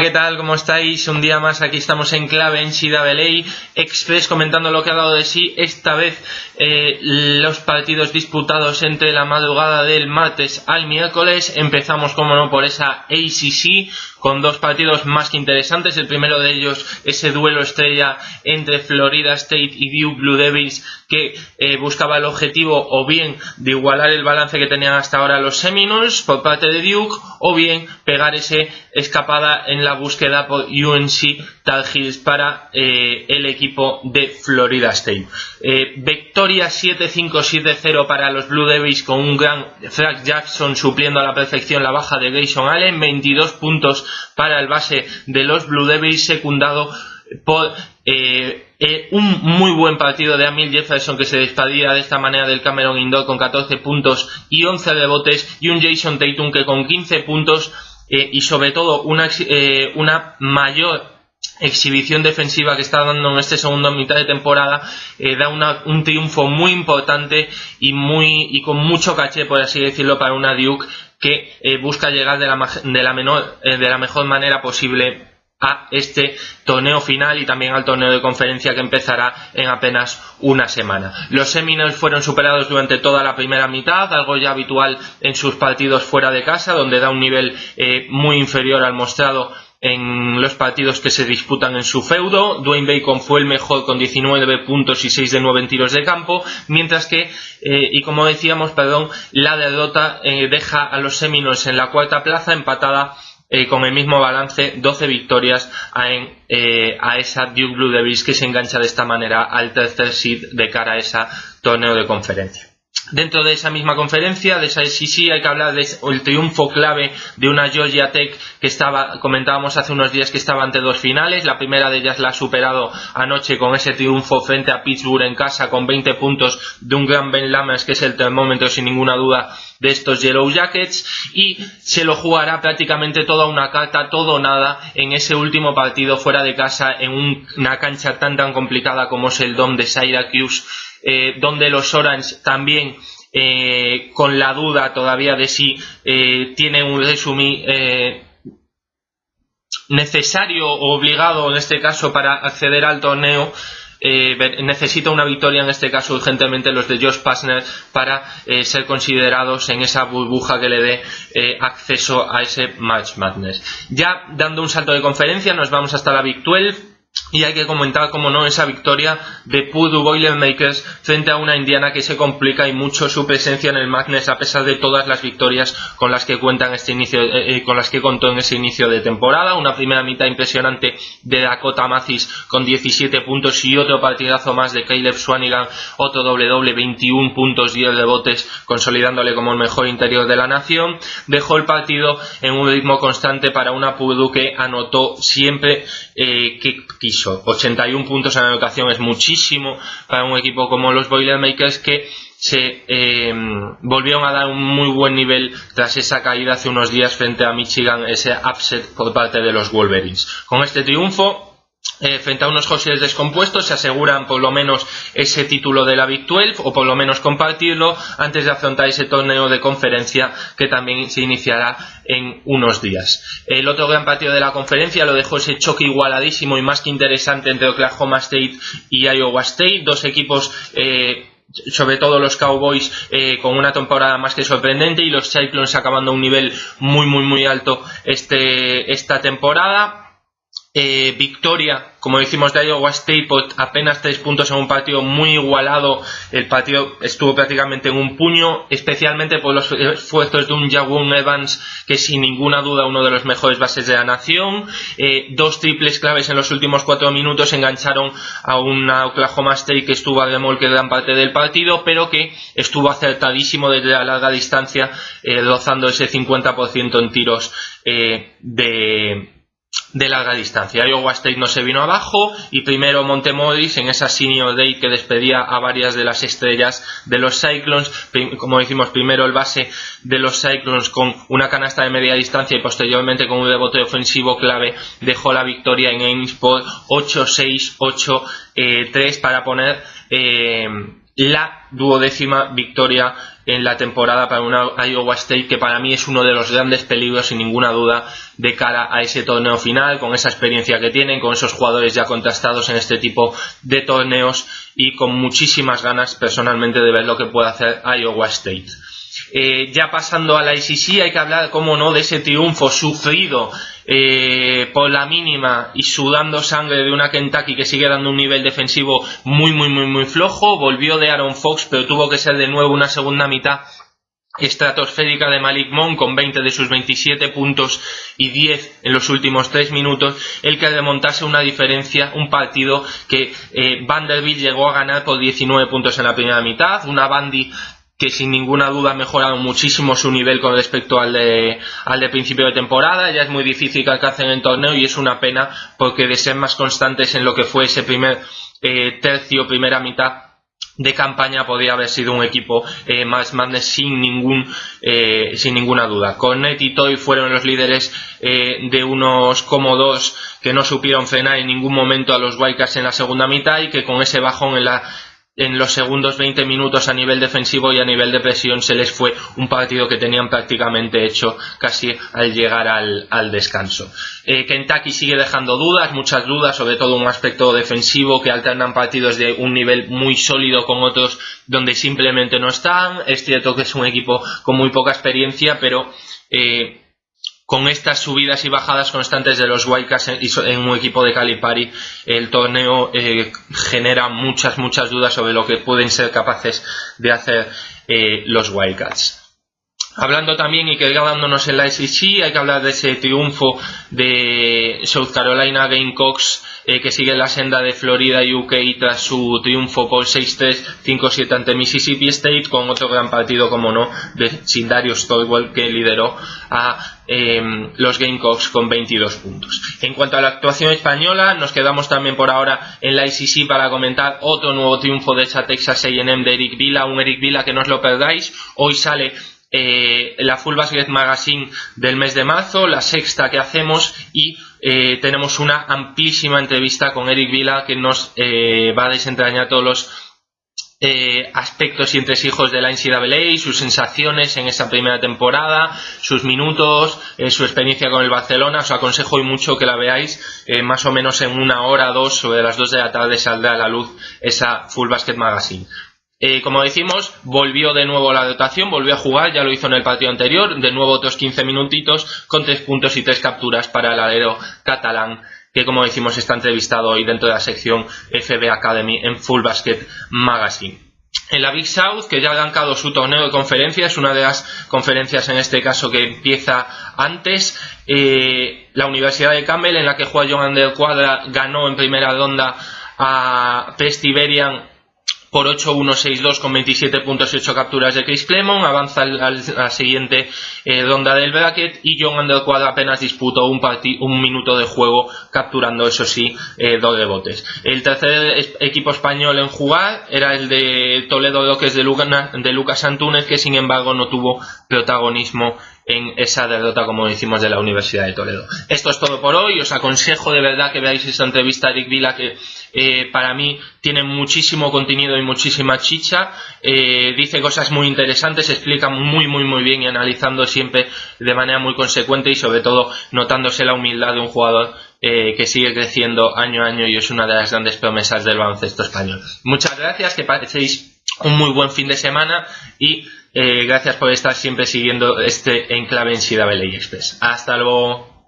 ¿Qué tal? ¿Cómo estáis? Un día más aquí estamos en clave NCAA Express comentando lo que ha dado de sí esta vez los partidos disputados entre la madrugada del martes al miércoles. Empezamos, como no, por esa ACC con dos partidos más que interesantes. El primero de ellos, ese duelo estrella entre Florida State y Duke Blue Devils, que buscaba el objetivo o bien de igualar el balance que tenían hasta ahora los Seminoles por parte de Duke, o bien pegar ese escapada en la búsqueda por UNC Tar Heels para el equipo de Florida State. Victoria 7-5-7-0 para los Blue Devils, con un gran Frank Jackson supliendo a la perfección la baja de Grayson Allen. 22 puntos para el base de los Blue Devils, secundado por un muy buen partido de Amil Jefferson, que se despedía de esta manera del Cameron Indoor con 14 puntos y 11 rebotes, y un Jason Tatum que con 15 puntos y sobre todo una mayor exhibición defensiva que está dando en este segundo mitad de temporada, da un triunfo muy importante y con mucho caché, por así decirlo, para una Duke que busca llegar de la mejor manera posible a este torneo final y también al torneo de conferencia que empezará en apenas una semana. Los Seminoles fueron superados durante toda la primera mitad, algo ya habitual en sus partidos fuera de casa, donde da un nivel muy inferior al mostrado en los partidos que se disputan en su feudo. Dwayne Bacon fue el mejor con 19 puntos y 6 de 9 en tiros de campo, mientras que, la derrota deja a los Seminoles en la cuarta plaza, empatada con el mismo balance, 12 victorias a esa Duke Blue Devils, que se engancha de esta manera al tercer seed de cara a ese torneo de conferencia. Dentro de esa misma conferencia, de esa SEC, hay que hablar del triunfo clave de una Georgia Tech que comentábamos hace unos días que estaba ante dos finales. La primera de ellas la ha superado anoche con ese triunfo frente a Pittsburgh en casa, con 20 puntos de un gran Ben Lammers, que es el termómetro sin ninguna duda de estos Yellow Jackets, y se lo jugará prácticamente toda una carta, todo o nada, en ese último partido fuera de casa, en una cancha tan complicada como es el Dome de Syracuse, donde los Orange también, con la duda todavía de si tiene un resumen necesario o obligado en este caso para acceder al torneo. Necesita una victoria, en este caso urgentemente, los de Josh Pastner, para ser considerados en esa burbuja que le dé acceso a ese March Madness. Ya dando un salto de conferencia, nos vamos hasta la Big 12. Y hay que comentar, como no, esa victoria de Purdue Boilermakers frente a una Indiana que se complica y mucho su presencia en el Madness, a pesar de todas las victorias con las que contó en ese inicio de temporada. Una primera mitad impresionante de Dakota Mathis con 17 puntos y otro partidazo más de Caleb Swanigan, otro doble, 21 puntos y 10 rebotes, consolidándole como el mejor interior de la nación. Dejó el partido en un ritmo constante para una Purdue que anotó siempre que quiso. 81 puntos en anotación es muchísimo para un equipo como los Boilermakers, que se volvieron a dar un muy buen nivel tras esa caída hace unos días frente a Michigan, ese upset por parte de los Wolverines. Con este triunfo, frente a unos Hoosiers descompuestos, se aseguran por lo menos ese título de la Big 12, o por lo menos compartirlo antes de afrontar ese torneo de conferencia que también se iniciará en unos días. El otro gran partido de la conferencia lo dejó ese choque igualadísimo y más que interesante entre Oklahoma State y Iowa State, dos equipos, sobre todo los Cowboys, con una temporada más que sorprendente, y los Cyclones acabando a un nivel muy alto esta temporada. Victoria, como decimos, de Iowa State por apenas 3 puntos en un partido muy igualado. El partido estuvo prácticamente en un puño, especialmente por los esfuerzos de un Jawan Evans, que sin ninguna duda uno de los mejores bases de la nación. Dos triples claves en los últimos 4 minutos engancharon a una Oklahoma State que estuvo a remolque gran parte del partido, pero que estuvo acertadísimo desde la larga distancia, rozando ese 50% en tiros de larga distancia. Iowa State no se vino abajo, y primero Montemoris en esa Senior Day que despedía a varias de las estrellas de los Cyclones. Como decimos, primero el base de los Cyclones con una canasta de media distancia y posteriormente con un rebote ofensivo clave dejó la victoria en Ames por 8-6, 8-3 para poner la 12ª victoria en la temporada para una Iowa State que para mí es uno de los grandes peligros, sin ninguna duda, de cara a ese torneo final, con esa experiencia que tienen, con esos jugadores ya contrastados en este tipo de torneos y con muchísimas ganas personalmente de ver lo que puede hacer Iowa State. Ya pasando a la ACC, hay que hablar, cómo no, de ese triunfo sufrido por la mínima y sudando sangre de una Kentucky que sigue dando un nivel defensivo muy flojo. Volvió de Aaron Fox, pero tuvo que ser de nuevo una segunda mitad estratosférica de Malik Monk con 20 de sus 27 puntos y 10 en los últimos 3 minutos, el que remontase una diferencia, un partido que Vanderbilt llegó a ganar por 19 puntos en la primera mitad. Una Vandy que sin ninguna duda ha mejorado muchísimo su nivel con respecto al de principio de temporada. Ya es muy difícil que alcancen el torneo y es una pena, porque de ser más constantes en lo que fue ese primer tercio, primera mitad de campaña, podría haber sido un equipo más Madness sin ninguna duda. Cornet y Toy fueron los líderes de unos cómodos que no supieron frenar en ningún momento a los Wildcats en la segunda mitad, y que con ese bajón en los segundos 20 minutos a nivel defensivo y a nivel de presión se les fue un partido que tenían prácticamente hecho casi al llegar al descanso. Kentucky sigue dejando dudas, muchas dudas, sobre todo un aspecto defensivo, que alternan partidos de un nivel muy sólido con otros donde simplemente no están. Es cierto que es un equipo con muy poca experiencia, pero con estas subidas y bajadas constantes de los Wildcats en un equipo de Calipari, el torneo genera muchas dudas sobre lo que pueden ser capaces de hacer los Wildcats. Hablando también y quedándonos en la SEC, hay que hablar de ese triunfo de South Carolina Gamecocks, que sigue la senda de Florida UK tras su triunfo por 6-3, 5-7 ante Mississippi State, con otro gran partido, como no, de Darius Stovall, que lideró a los Gamecocks con 22 puntos. En cuanto a la actuación española, nos quedamos también por ahora en la ICC para comentar otro nuevo triunfo de esa Texas A&M de Eric Vila, un Eric Vila que no os lo perdáis. Hoy sale la Full Basket Magazine del mes de marzo, la sexta que hacemos, y tenemos una amplísima entrevista con Eric Vila que nos va a desentrañar todos los aspectos y entresijos de la NCAA, sus sensaciones en esa primera temporada, sus minutos, su experiencia con el Barcelona. Os aconsejo y mucho que la veáis. Más o menos en una hora, dos, sobre las 2 de la tarde saldrá a la luz esa Full Basket Magazine. Como decimos, volvió de nuevo a la dotación, volvió a jugar, ya lo hizo en el partido anterior, de nuevo otros 15 minutitos con 3 puntos y 3 capturas para el alero catalán, que como decimos está entrevistado hoy dentro de la sección FB Academy en Full Basket Magazine. En la Big South, que ya ha arrancado su torneo de conferencias, una de las conferencias en este caso que empieza antes, la Universidad de Campbell, en la que juega John Under Cuadra, ganó en primera ronda a Presbyterian por 8-1-6-2 con 27 puntos y 8 capturas de Chris Clemon. Avanza a la siguiente ronda del bracket, y John Underquadra apenas disputó un minuto de juego, capturando eso sí 2 rebotes. El tercer equipo español en jugar era el de Toledo Rockets de Lucas Antúnez, que sin embargo no tuvo protagonismo en esa derrota, como decimos, de la Universidad de Toledo. Esto es todo por hoy. Os aconsejo de verdad que veáis esta entrevista a Eric Vila, que para mí tiene muchísimo contenido y muchísima chicha. Dice cosas muy interesantes, explica muy bien y analizando siempre de manera muy consecuente, y sobre todo notándose la humildad de un jugador que sigue creciendo año a año y es una de las grandes promesas del baloncesto español. Muchas gracias, que paséis un muy buen fin de semana, y gracias por estar siempre siguiendo este enclave en NCAA Express. Hasta luego.